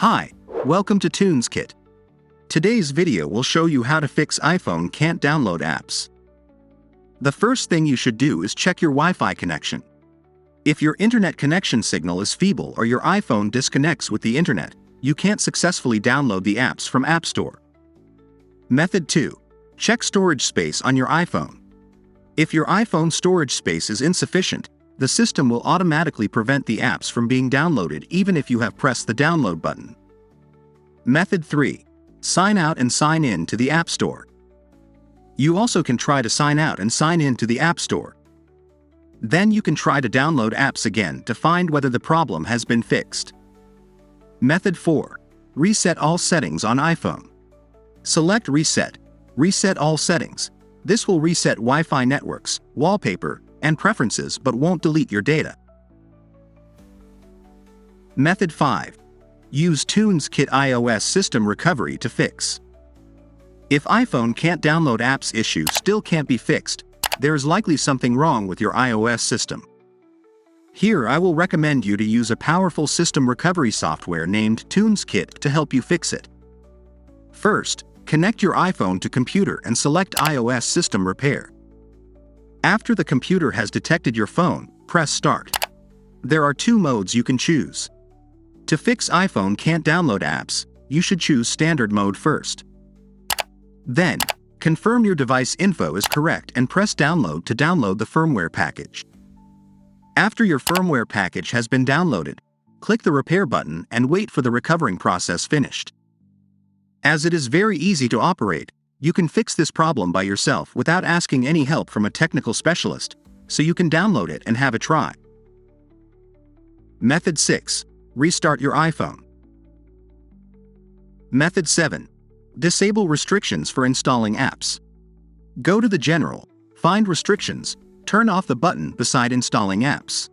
Hi, welcome to TunesKit. Today's video will show you how to fix iPhone can't download apps. The first thing you should do is check your Wi-Fi connection. If your internet connection signal is feeble or your iPhone disconnects with the internet, you can't successfully download the apps from App Store. Method 2. Check storage space on your iPhone. If your iPhone storage space is insufficient, the system will automatically prevent the apps from being downloaded even if you have pressed the download button. Method 3. Sign out and sign in to the App Store. You also can try to sign out and sign in to the App Store. Then you can try to download apps again to find whether the problem has been fixed. Method 4. Reset all settings on iPhone. Select Reset. Reset all settings. This will reset Wi-Fi networks, wallpaper, and preferences but won't delete your data. Method 5. Use TunesKit iOS system recovery to fix. If iPhone can't download apps issue still can't be fixed, there is likely something wrong with your iOS system. Here I will recommend you to use a powerful system recovery software named TunesKit to help you fix it. First, connect your iPhone to computer and select iOS system repair. After the computer has detected your phone, press Start. There are two modes you can choose. To fix iPhone can't download apps, you should choose Standard mode first. Then, confirm your device info is correct and press Download to download the firmware package. After your firmware package has been downloaded, click the Repair button and wait for the recovering process finished. As it is very easy to operate, you can fix this problem by yourself without asking any help from a technical specialist, so you can download it and have a try. Method 6. Restart your iPhone. Method 7. Disable restrictions for installing apps. Go to the General, find Restrictions, turn off the button beside installing apps.